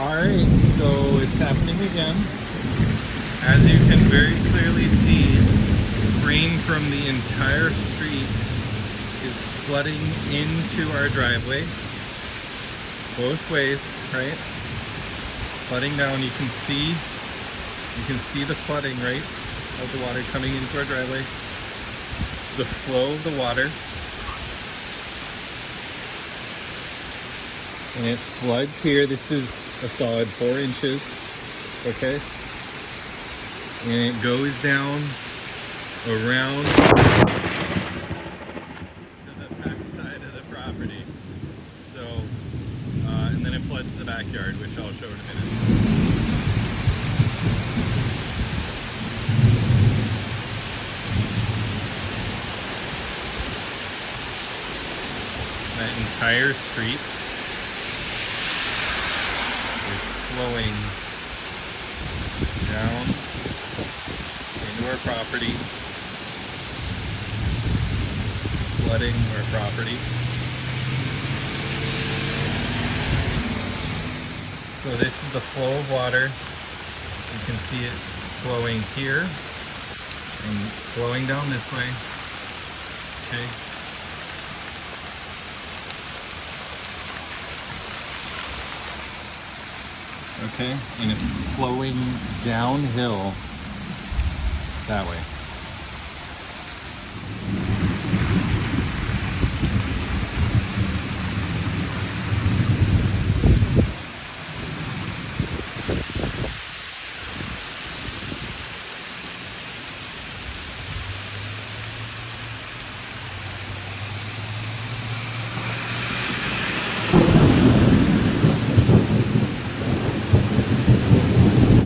Alright, so it's happening again. As you can very clearly see, rain from the entire street is flooding into our driveway. Both ways, right? Flooding down, you can see the flooding, right? Of the water coming into our driveway. The flow of the water. And it floods here. This is a solid 4 inches, okay? And it goes down around to the back side of the property. So, and then it floods the backyard, which I'll show in a minute. That entire street flowing down into our property, flooding our property. So this is the flow of water. You can see it flowing here and flowing down this way. Okay. Okay, and it's flowing downhill that way.